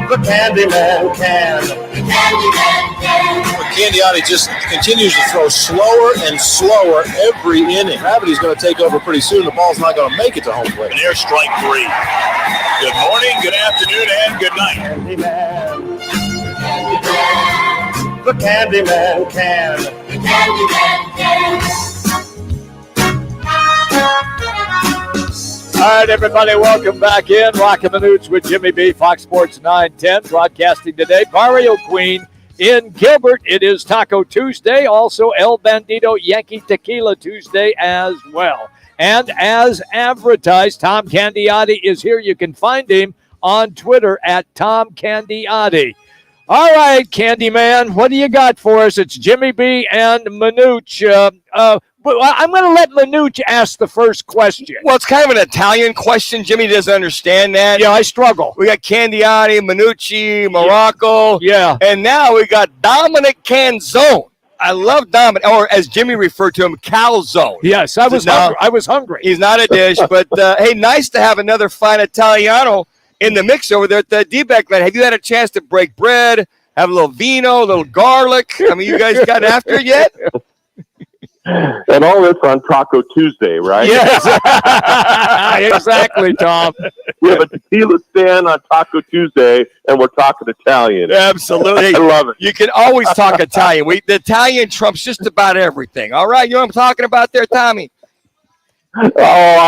The Candyman can. The Candyman can. Candiotti just continues to throw slower and slower every inning. Gravity's going to take over pretty soon. The ball's not going to make it to home plate. And here's strike 3. Good morning, good afternoon, and good night. Candyman. The Candyman can. The Candyman can. All right, everybody, welcome back in. Rockin' the Nooch with Jimmy B, Fox Sports 910, broadcasting today. Barrio Queen in Gilbert. It is Taco Tuesday, also El Bandito Yankee Tequila Tuesday as well. And as advertised, Tom Candiotti is here. You can find him on Twitter at Tom Candiotti. All right, Candyman, what do you got for us? It's Jimmy B and Manuch. I'm going to let Manuch ask the first question. Well, it's kind of an Italian question. Jimmy doesn't understand that. Yeah, I struggle. We got Candiotti, Manucci, Morocco. Yeah. And now we got Dominic Canzone. I love Dominic, or as Jimmy referred to him, Calzone. Yes, I was hungry. He's not a dish, but hey, nice to have another fine Italiano in the mix over there at the Dbacks. Have you had a chance to break bread, have a little vino, a little garlic? I mean, you guys got after it yet? And all this on Taco Tuesday, right? Yes, exactly, Tom. We have a tequila stand on Taco Tuesday, and we're talking Italian. Absolutely. I love it. You can always talk Italian. The Italian trumps just about everything. All right, you know what I'm talking about there, Tommy? Oh,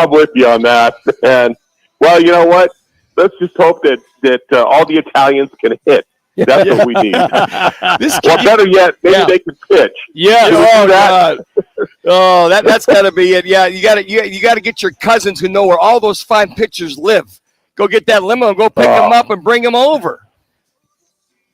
I'm with you on that. And, well, you know what? Let's just hope that all the Italians can hit. That's what we need. Well, better yet, maybe they can pitch. Yeah. Oh, that's got to be it. Yeah, you got to get your cousins who know where all those fine pitchers live. Go get that limo and go pick them up and bring them over.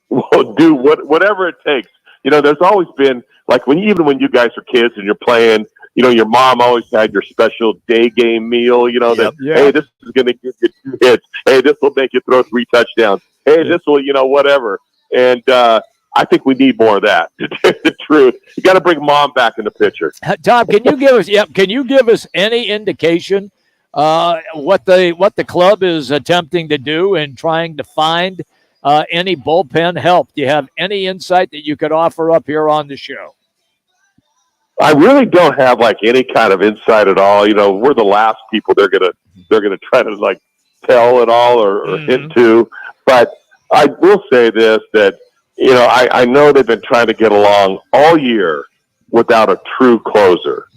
Well, do whatever it takes. You know, there's always been like even when you guys were kids and you're playing. You know, your mom always had your special day game meal. You know hey, this is going to give you 2 hits. Hey, this will make you throw 3 touchdowns. Hey, this will, whatever. And I think we need more of that. To tell you the truth, you got to bring mom back in the picture. Tom, can you give us any indication what the club is attempting to do in trying to find any bullpen help? Do you have any insight that you could offer up here on the show? I really don't have like any kind of insight at all. You know, we're the last people they're gonna try to like tell it all or hint to. But I will say this, that, I know they've been trying to get along all year without a true closer.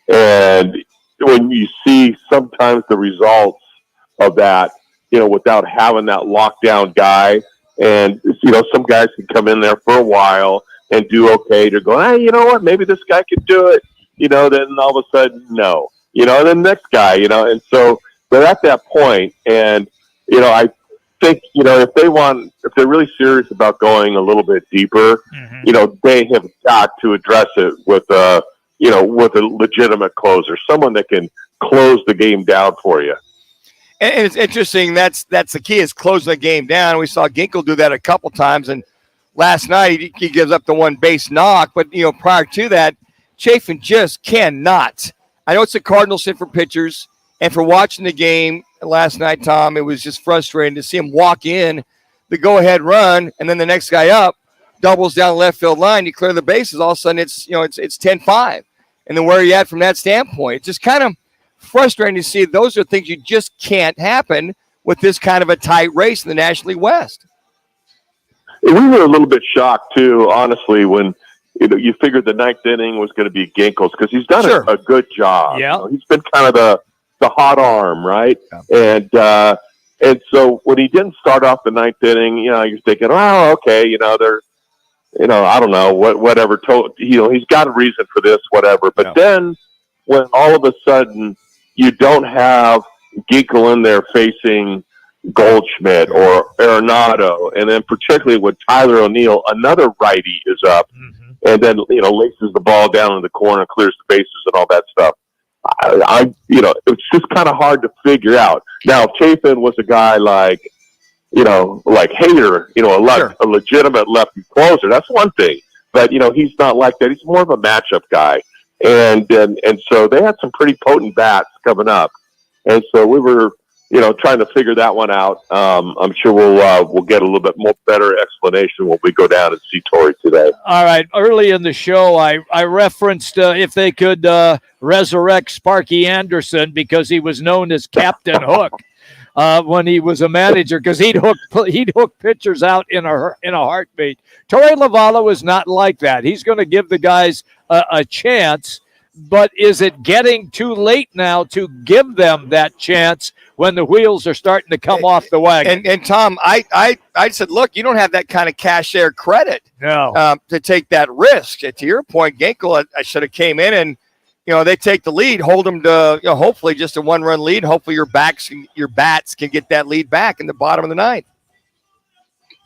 And when you see sometimes the results of that, without having that lockdown guy, and, some guys can come in there for a while and do okay. They're going, hey, you know what, maybe this guy could do it. Then all of a sudden, no. And then the next guy, and so they're at that point, and, I think, if they're really serious about going a little bit deeper, they have got to address it with a legitimate closer, someone that can close the game down for you. And it's interesting. That's the key, is closing the game down. We saw Ginkel do that a couple times, and last night he gives up the 1 base knock. But prior to that, Chafin just cannot. I know it's a Cardinals hit for pitchers, and for watching the game last night, Tom, it was just frustrating to see him walk in the go-ahead run, and then the next guy up doubles down the left field line. You clear the bases, all of a sudden it's 10-5. And then where are you at from that standpoint? It's just kind of frustrating to see. Those are things you just can't happen with this kind of a tight race in the National League West. We were a little bit shocked, too, honestly, when you figured the 9th inning was going to be Ginkel's, because he's done a good job. Yeah. He's been kind of the hot arm, right? Yeah. And so when he didn't start off the 9th inning, you're thinking, oh, okay, they're, I don't know, whatever. He's got a reason for this, whatever. But then when all of a sudden you don't have Ginkel in there facing Goldschmidt or Arenado, and then particularly when Tyler O'Neill, another righty, is up, and then laces the ball down in the corner, clears the bases, and all that stuff. It's just kind of hard to figure out. Now, if Chafin was a guy like Hader, a legitimate lefty closer, that's one thing. But he's not like that. He's more of a matchup guy, and so they had some pretty potent bats coming up, and so we were trying to figure that one out. I'm sure we'll get a little bit more better explanation when we go down and see Torrey today. All right. Early in the show, I referenced if they could resurrect Sparky Anderson because he was known as Captain Hook when he was a manager, because he'd hook pitchers out in a heartbeat. Torrey Lavallo is not like that. He's going to give the guys a chance. But is it getting too late now to give them that chance when the wheels are starting to come off the wagon? And Tom, I said, look, you don't have that kind of cashier credit to take that risk. To your point, Ginkel, I should have came in and, they take the lead, hold them to, hopefully just a one-run lead. Hopefully your bats can get that lead back in the bottom of the ninth.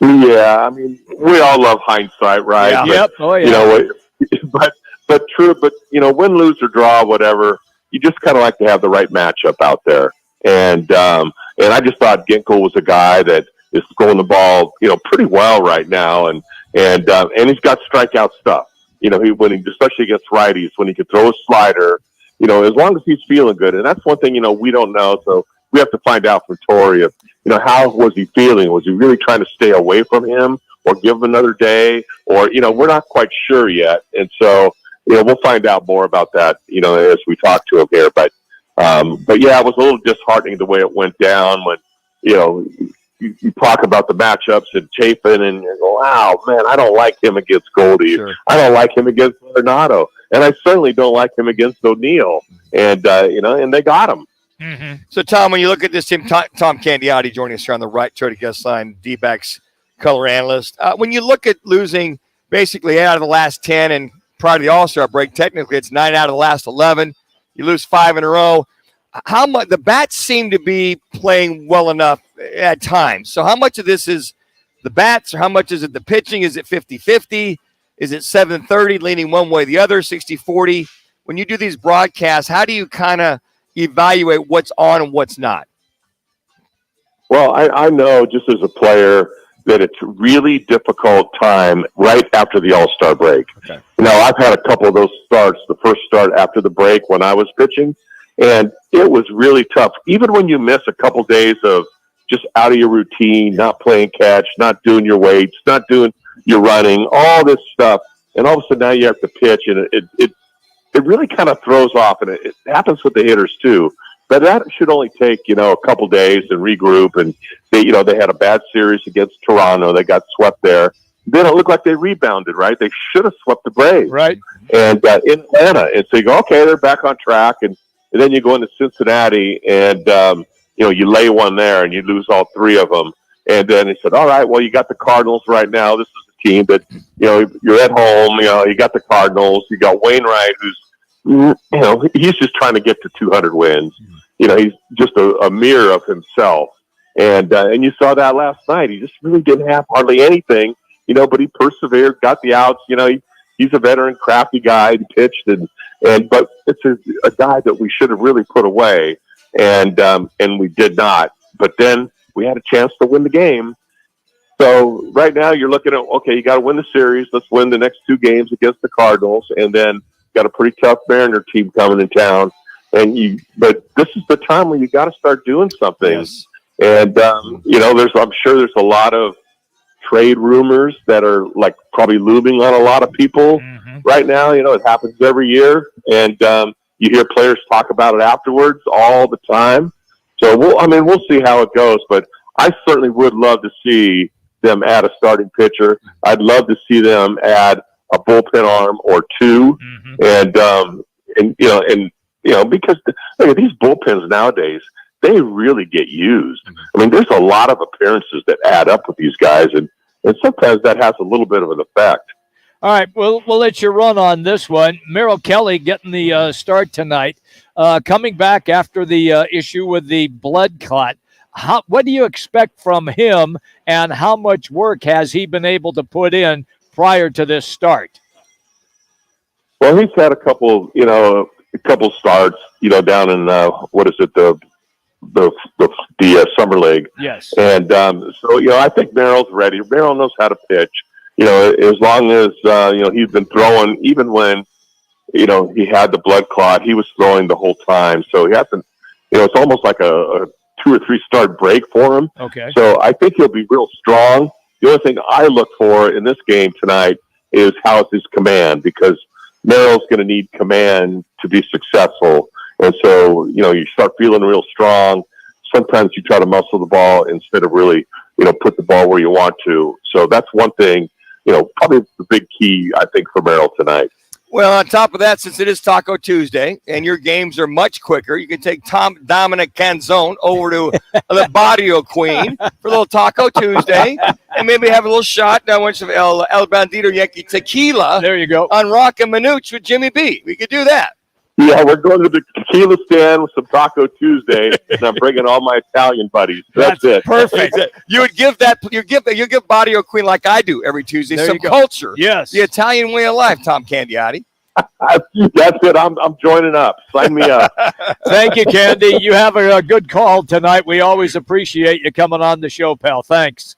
Yeah, I mean, we all love hindsight, right? Yeah. But, yep. Oh, yeah. But true, but win, lose, or draw, whatever, you just kind of like to have the right matchup out there. And I just thought Ginkel was a guy that is throwing the ball, pretty well right now, and he's got strikeout stuff. Especially against righties, when he can throw a slider, as long as he's feeling good. And that's one thing, we don't know. So we have to find out from Torrey if, how was he feeling? Was he really trying to stay away from him or give him another day? Or, we're not quite sure yet. And so, we'll find out more about that, as we talk to him here. But yeah, it was a little disheartening the way it went down when, you talk about the matchups and Chafin and you go, wow, man, I don't like him against Goldie. Sure. I don't like him against Arenado. And I certainly don't like him against O'Neill. And, and they got him. Mm-hmm. So, Tom, when you look at this team, Tom Candiotti joining us here on the right, charity guest line, Dbacks color analyst. When you look at losing basically 8 out of the last 10 and prior to the All-Star break, technically it's 9 out of the last 11. You lose 5 in a row. How much the bats seem to be playing well enough at times. So how much of this is the bats, or how much is it the pitching? Is it 50-50? Is it 7-30 leaning one way or the other, 60-40? When you do these broadcasts, how do you kind of evaluate what's on and what's not? Well, I know just as a player that it's a really difficult time right after the All-Star break. Okay. I've had a couple of those starts, the first start after the break when I was pitching, and it was really tough. Even when you miss a couple days of just out of your routine, not playing catch, not doing your weights, not doing your running, all this stuff, and all of a sudden now you have to pitch, and it really kind of throws off, and it happens with the hitters too. But that should only take, a couple days and regroup. And they had a bad series against Toronto. They got swept there. Then it looked like they rebounded, right? They should have swept the Braves. Right. And in Atlanta. And so you go, okay, they're back on track. And then you go into Cincinnati and, you lay one there and you lose all 3 of them. And then he said, all right, well, you got the Cardinals right now. This is a team that, you're at home. You got the Cardinals. You got Wainwright, who's, he's just trying to get to 200 wins. He's just a mirror of himself. And you saw that last night. He just really didn't have hardly anything, but he persevered, got the outs. He's a veteran, crafty guy. He pitched, but it's a guy that we should have really put away, and we did not. But then we had a chance to win the game. So right now you're looking at, okay, you got to win the series. Let's win the next 2 games against the Cardinals, and then got a pretty tough Mariner team coming in town. But this is the time when you got to start doing something. Yes. And I'm sure there's a lot of trade rumors that are like probably looming on a lot of people right now. It happens every year, and you hear players talk about it afterwards all the time. So we'll see how it goes. But I certainly would love to see them add a starting pitcher. I'd love to see them add a bullpen arm or 2, because look at these bullpens nowadays, they really get used. I mean, there's a lot of appearances that add up with these guys, and sometimes that has a little bit of an effect. All right, we'll let you run on this one. Merrill Kelly getting the start tonight, coming back after the issue with the blood clot. What do you expect from him, and how much work has he been able to put in prior to this start? Well, he's had a couple starts, down in the summer league. Yes. And so I think Merrill's ready. Merrill knows how to pitch. As long as he's been throwing, even when he had the blood clot, he was throwing the whole time. So he hasn't. It's almost like a 2 or 3 start break for him. Okay. So I think he'll be real strong. The only thing I look for in this game tonight is how's his command, because Merrill's going to need command to be successful. And so, you start feeling real strong. Sometimes you try to muscle the ball instead of really, put the ball where you want to. So that's one thing, probably the big key, I think, for Merrill tonight. Well, on top of that, since it is Taco Tuesday and your games are much quicker, you can take Dominic Canzone over to the Barrio Queen for a little Taco Tuesday and maybe have a little shot down once of El Bandito Yankee Tequila. There you go. On Rockin' Minuch with Jimmy B. We could do that. Yeah, we're going to the tequila stand with some Taco Tuesday, and I'm bringing all my Italian buddies. That's it. Perfect. You give Barrio Queen like I do every Tuesday, there some culture. Yes. The Italian way of life, Tom Candiotti. That's it. I'm joining up. Sign me up. Thank you, Candy. You have a good call tonight. We always appreciate you coming on the show, pal. Thanks.